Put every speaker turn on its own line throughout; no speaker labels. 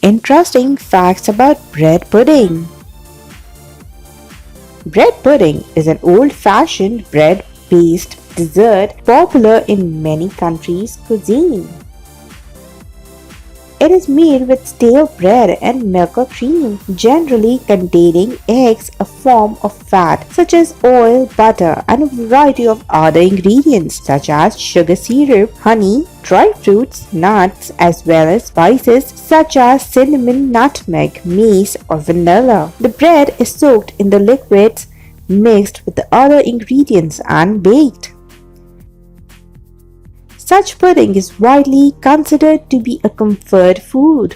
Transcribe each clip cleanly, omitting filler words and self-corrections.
Interesting facts about bread pudding. Bread pudding is an old-fashioned bread-based dessert popular in many countries' cuisine. It is made with stale bread and milk or cream, generally containing eggs, a form of fat such as oil, butter, and a variety of other ingredients such as sugar syrup, honey, dry fruits, nuts, as well as spices such as cinnamon, nutmeg, mace, or vanilla. The bread is soaked in the liquids mixed with the other ingredients and baked. Such pudding is widely considered to be a comfort food.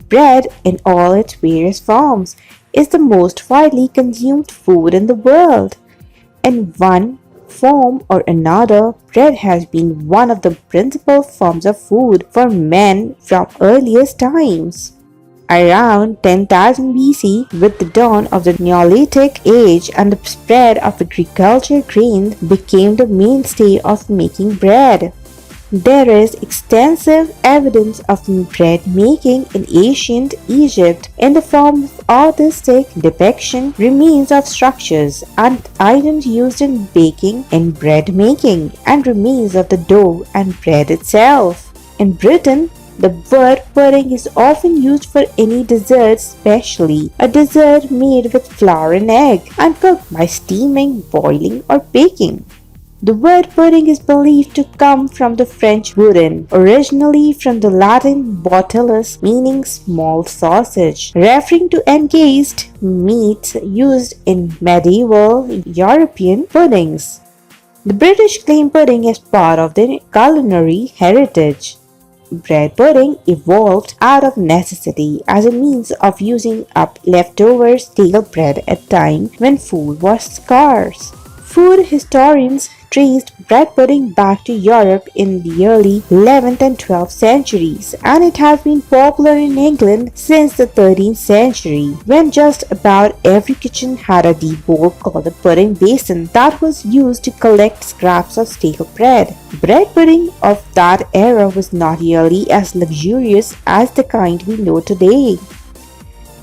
Bread, in all its various forms, is the most widely consumed food in the world. In one form or another, bread has been one of the principal forms of food for men from earliest times. Around 10,000 BC, with the dawn of the Neolithic age and the spread of agricultural grains became the mainstay of making bread. There is extensive evidence of bread making in ancient Egypt in the form of artistic depiction, remains of structures and items used in baking in bread making, and remains of the dough and bread itself. In Britain, the word pudding is often used for any dessert, especially a dessert made with flour and egg and cooked by steaming, boiling, or baking. The word pudding is believed to come from the French boudin, originally from the Latin botullus, meaning small sausage, referring to encased meats used in medieval European puddings. The British claim pudding as part of their culinary heritage. Bread pudding evolved out of necessity as a means of using up leftover stale bread at a time when food was scarce. Food historians traced bread pudding back to Europe in the early 11th and 12th centuries, and it has been popular in England since the 13th century, when just about every kitchen had a deep bowl called a pudding basin that was used to collect scraps of stale bread. Bread pudding of that era was not nearly as luxurious as the kind we know today.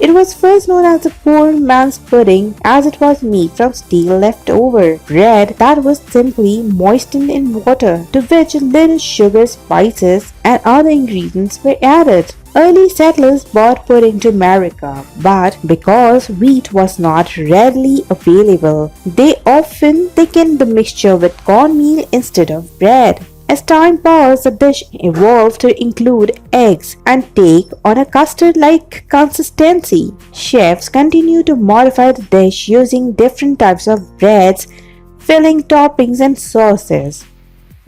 It was first known as the poor man's pudding as it was made from stale leftover bread that was simply moistened in water, to which a little sugar, spices, and other ingredients were added. Early settlers brought pudding to America, but because wheat was not readily available, they often thickened the mixture with cornmeal instead of bread. As time passed, the dish evolved to include eggs and take on a custard-like consistency. Chefs continue to modify the dish using different types of breads, filling toppings and sauces.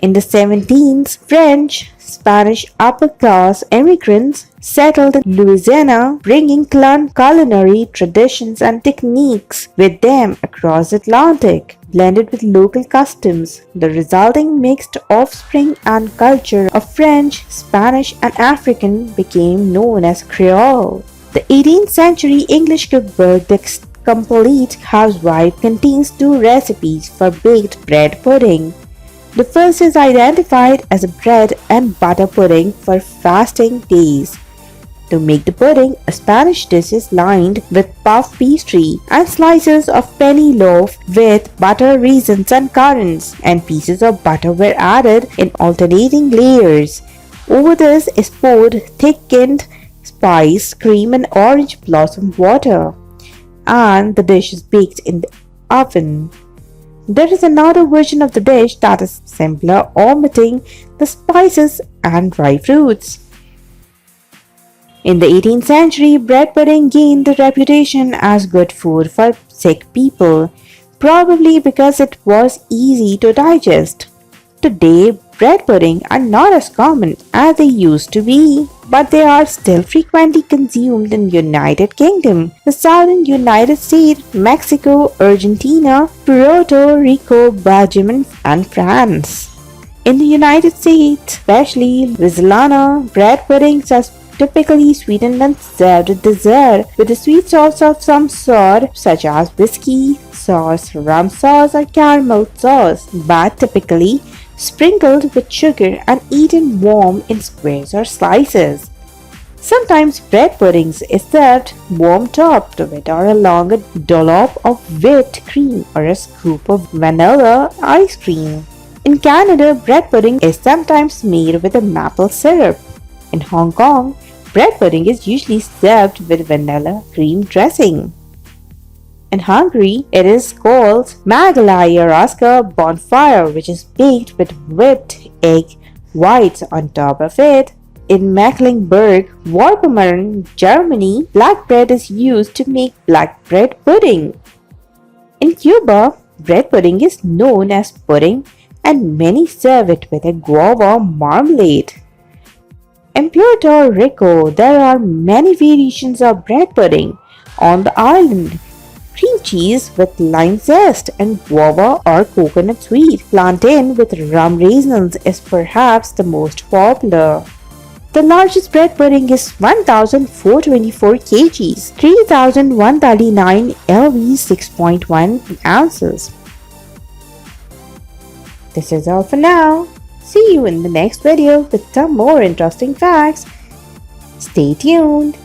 In the 17th, French, Spanish upper-class immigrants settled in Louisiana, bringing culinary traditions and techniques with them across the Atlantic. Blended with local customs, the resulting mixed offspring and culture of French, Spanish, and African became known as Creole. The 18th century English cookbook, The Complete Housewife, contains 2 recipes for baked bread pudding. The first is identified as a bread and butter pudding for fasting days. To make the pudding, a Spanish dish is lined with puff pastry and slices of penny loaf with butter, raisins, and currants, and pieces of butter were added in alternating layers. Over this is poured thickened spice, cream, and orange blossom water, and the dish is baked in the oven. There is another version of the dish that is simpler, omitting the spices and dry fruits. In the 18th century, bread pudding gained the reputation as good food for sick people, probably because it was easy to digest. Today, bread pudding are not as common as they used to be, but they are still frequently consumed in the United Kingdom, the southern United States, Mexico, Argentina, Puerto Rico, Belgium, and France. In the United States, especially Louisiana, bread puddings are typically sweetened and served with dessert with a sweet sauce of some sort, such as whiskey sauce, rum sauce, or caramel sauce, but typically sprinkled with sugar and eaten warm in squares or slices. Sometimes bread puddings is served warm topped with or along a dollop of whipped cream or a scoop of vanilla ice cream. In Canada, bread pudding is sometimes made with a maple syrup. In Hong Kong, bread pudding is usually served with vanilla cream dressing. In Hungary, it is called Magyarország bonfire, which is baked with whipped egg whites on top of it. In Mecklenburg-Vorpommern, Germany, black bread is used to make black bread pudding. In Cuba, bread pudding is known as pudding and many serve it with a guava marmalade. In Puerto Rico, there are many variations of bread pudding. On the island, cream cheese with lime zest and guava or coconut sweet. Plantain with rum raisins is perhaps the most popular. The largest bread pudding is 1,424 kgs, 3,139 lb, 6.1 ounces. This is all for now. See you in the next video with some more interesting facts. Stay tuned.